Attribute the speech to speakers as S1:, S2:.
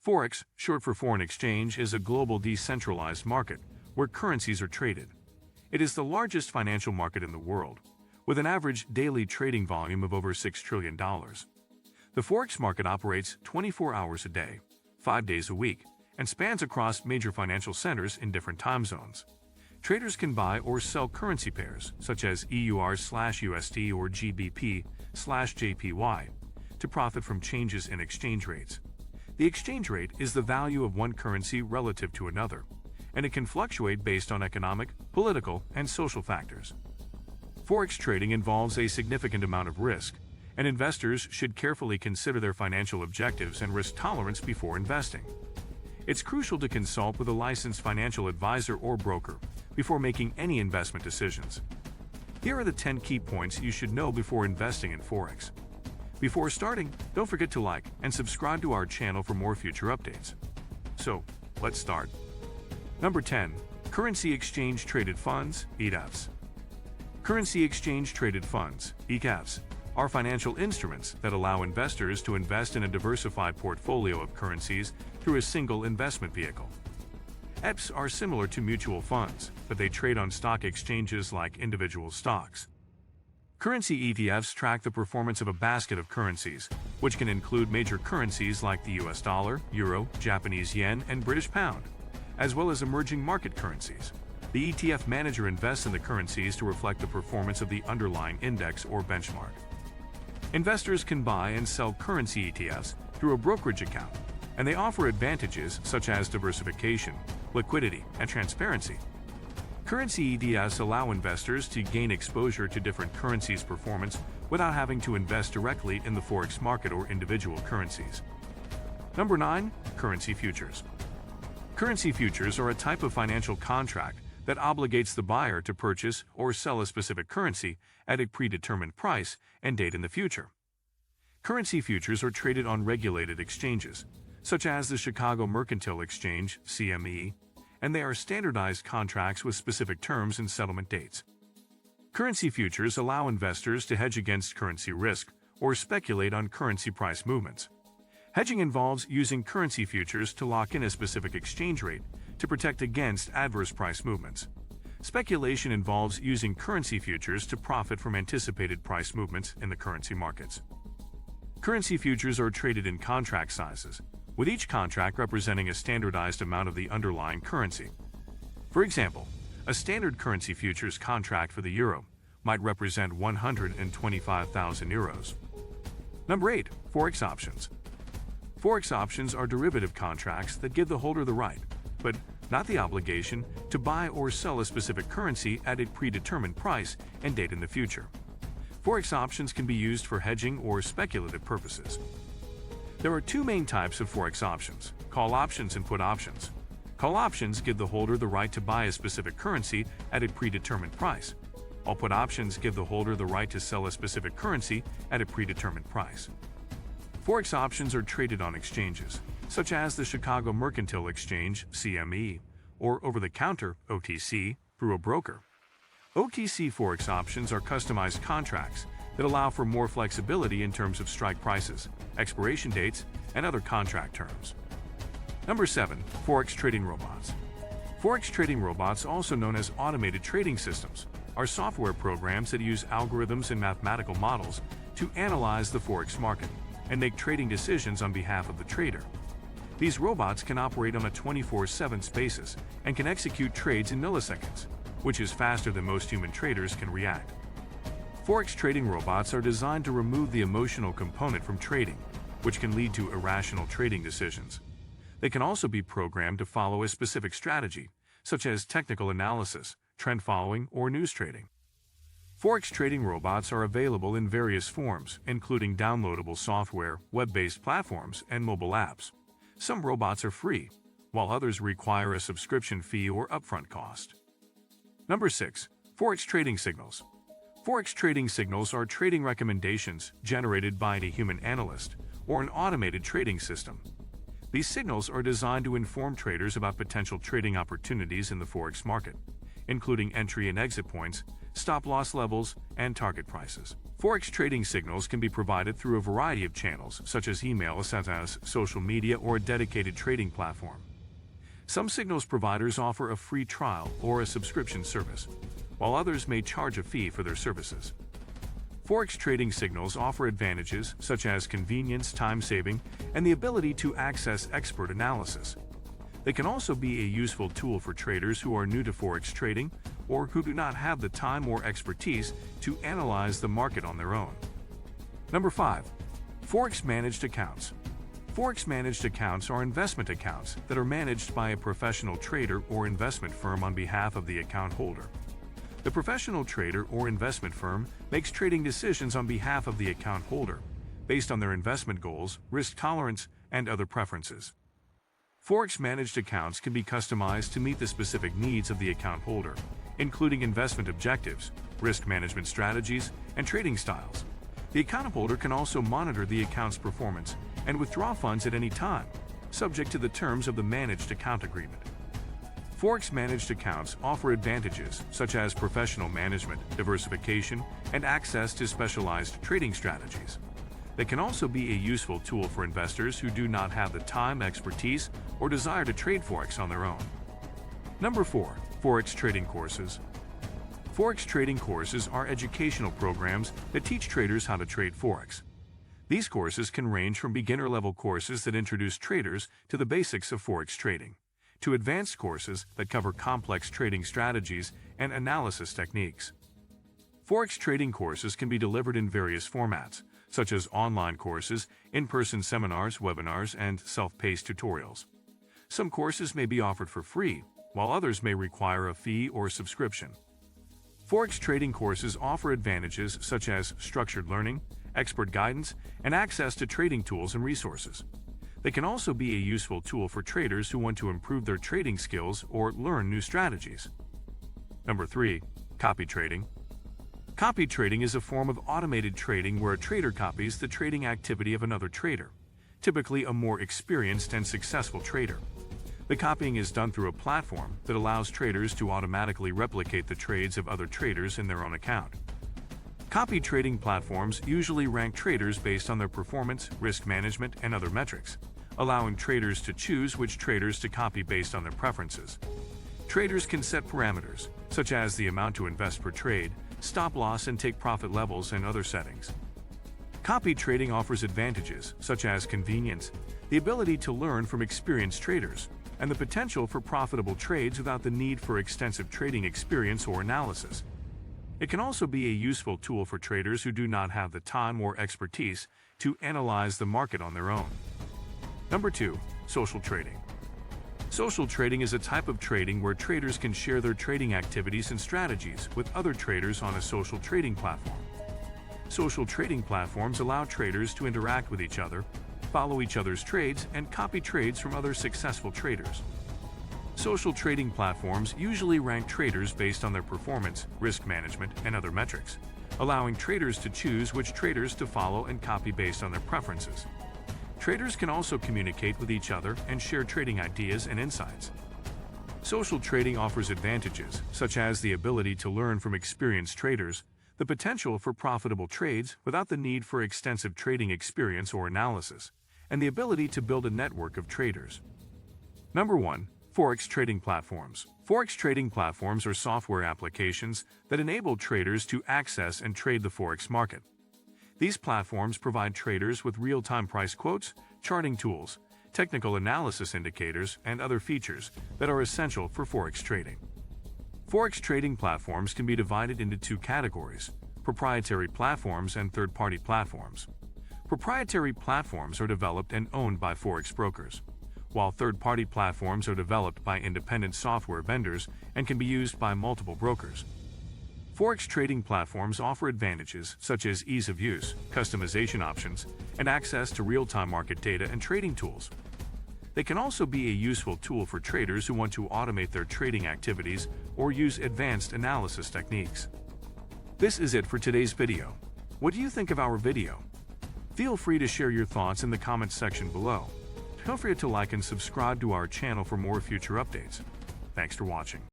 S1: Forex, short for foreign exchange, is a global decentralized market where currencies are traded. It is the largest financial market in the world, with an average daily trading volume of over $6 trillion. The Forex market operates 24 hours a day, 5 days a week, and spans across major financial centers in different time zones. Traders can buy or sell currency pairs, such as EUR/USD or GBP/JPY, to profit from changes in exchange rates. The exchange rate is the value of one currency relative to another, and it can fluctuate based on economic, political, and social factors. Forex trading involves a significant amount of risk, and investors should carefully consider their financial objectives and risk tolerance before investing. It's crucial to consult with a licensed financial advisor or broker before making any investment decisions. Here are the 10 key points you should know before investing in Forex. Before starting, don't forget to like and subscribe to our channel for more future updates. So, let's start. Number 10. Currency Exchange Traded Funds, ECAPs. Currency Exchange Traded Funds, ECAPs, are financial instruments that allow investors to invest in a diversified portfolio of currencies through a single investment vehicle. ETFs are similar to mutual funds, but they trade on stock exchanges like individual stocks. Currency ETFs track the performance of a basket of currencies, which can include major currencies like the US dollar, euro, Japanese yen, and British pound, as well as emerging market currencies. The ETF manager invests in the currencies to reflect the performance of the underlying index or benchmark. Investors can buy and sell currency ETFs through a brokerage account, and they offer advantages such as diversification, liquidity, and transparency. Currency ETFs allow investors to gain exposure to different currencies' performance without having to invest directly in the Forex market or individual currencies. Number 9. Currency Futures. Currency futures are a type of financial contract that obligates the buyer to purchase or sell a specific currency at a predetermined price and date in the future. Currency futures are traded on regulated exchanges, such as the Chicago Mercantile Exchange, CME, and they are standardized contracts with specific terms and settlement dates. Currency futures allow investors to hedge against currency risk or speculate on currency price movements. Hedging involves using currency futures to lock in a specific exchange rate to protect against adverse price movements. Speculation involves using currency futures to profit from anticipated price movements in the currency markets. Currency futures are traded in contract sizes, with each contract representing a standardized amount of the underlying currency. For example, a standard currency futures contract for the euro might represent 125,000 euros. Number 8. Forex Options. Forex options are derivative contracts that give the holder the right, but not the obligation, to buy or sell a specific currency at a predetermined price and date in the future. Forex options can be used for hedging or speculative purposes. There are two main types of Forex options: call options and put options. Call options give the holder the right to buy a specific currency at a predetermined price, while put options give the holder the right to sell a specific currency at a predetermined price. Forex options are traded on exchanges, such as the Chicago Mercantile Exchange, CME, or over-the-counter, OTC, through a broker. OTC Forex options are customized contracts that allow for more flexibility in terms of strike prices, expiration dates, and other contract terms. Number 7. Forex Trading Robots. Forex trading robots, also known as automated trading systems, are software programs that use algorithms and mathematical models to analyze the Forex market and make trading decisions on behalf of the trader. These robots can operate on a 24/7 basis and can execute trades in milliseconds, which is faster than most human traders can react. Forex trading robots are designed to remove the emotional component from trading, which can lead to irrational trading decisions. They can also be programmed to follow a specific strategy, such as technical analysis, trend following, or news trading. Forex trading robots are available in various forms, including downloadable software, web-based platforms, and mobile apps. Some robots are free, while others require a subscription fee or upfront cost. Number 6. Forex Trading Signals. Forex trading signals are trading recommendations generated by a human analyst or an automated trading system. These signals are designed to inform traders about potential trading opportunities in the Forex market, including entry and exit points, stop-loss levels, and target prices. Forex trading signals can be provided through a variety of channels, such as email, SMS, social media, or a dedicated trading platform. Some signals providers offer a free trial or a subscription service, while others may charge a fee for their services. Forex trading signals offer advantages such as convenience, time saving, and the ability to access expert analysis. They can also be a useful tool for traders who are new to Forex trading or who do not have the time or expertise to analyze the market on their own. Number 5. Forex Managed Accounts. Forex managed accounts are investment accounts that are managed by a professional trader or investment firm on behalf of the account holder. The professional trader or investment firm makes trading decisions on behalf of the account holder, based on their investment goals, risk tolerance, and other preferences. Forex managed accounts can be customized to meet the specific needs of the account holder, including investment objectives, risk management strategies, and trading styles. The account holder can also monitor the account's performance and withdraw funds at any time, subject to the terms of the managed account agreement. Forex managed accounts offer advantages such as professional management, diversification, and access to specialized trading strategies. They can also be a useful tool for investors who do not have the time, expertise, or desire to trade Forex on their own. Number 4. Forex Trading Courses. Forex trading courses are educational programs that teach traders how to trade Forex. These courses can range from beginner-level courses that introduce traders to the basics of Forex trading, to advanced courses that cover complex trading strategies and analysis techniques. Forex trading courses can be delivered in various formats, such as online courses, in-person seminars, webinars, and self-paced tutorials. Some courses may be offered for free, while others may require a fee or subscription. Forex trading courses offer advantages such as structured learning, expert guidance, and access to trading tools and resources. They can also be a useful tool for traders who want to improve their trading skills or learn new strategies. Number 3. Copy trading. Copy trading is a form of automated trading where a trader copies the trading activity of another trader, typically a more experienced and successful trader. The copying is done through a platform that allows traders to automatically replicate the trades of other traders in their own account. Copy trading platforms usually rank traders based on their performance, risk management, and other metrics, allowing traders to choose which traders to copy based on their preferences. Traders can set parameters, such as the amount to invest per trade, stop loss and take profit levels, and other settings. Copy trading offers advantages such as convenience, the ability to learn from experienced traders, and the potential for profitable trades without the need for extensive trading experience or analysis. It can also be a useful tool for traders who do not have the time or expertise to analyze the market on their own. Number 2. Social trading. Social trading is a type of trading where traders can share their trading activities and strategies with other traders on a social trading platform. Social trading platforms allow traders to interact with each other, follow each other's trades, and copy trades from other successful traders. Social trading platforms usually rank traders based on their performance, risk management, and other metrics, allowing traders to choose which traders to follow and copy based on their preferences. Traders can also communicate with each other and share trading ideas and insights. Social trading offers advantages, such as the ability to learn from experienced traders, the potential for profitable trades without the need for extensive trading experience or analysis, and the ability to build a network of traders. Number 1. Forex trading platforms. Forex trading platforms are software applications that enable traders to access and trade the Forex market. These platforms provide traders with real-time price quotes, charting tools, technical analysis indicators, and other features that are essential for Forex trading. Forex trading platforms can be divided into two categories: proprietary platforms and third-party platforms. Proprietary platforms are developed and owned by Forex brokers, while third-party platforms are developed by independent software vendors and can be used by multiple brokers. Forex trading platforms offer advantages such as ease of use, customization options, and access to real-time market data and trading tools. They can also be a useful tool for traders who want to automate their trading activities or use advanced analysis techniques. This is it for today's video. What do you think of our video? Feel free to share your thoughts in the comments section below. Feel free to like and subscribe to our channel for more future updates. Thanks for watching.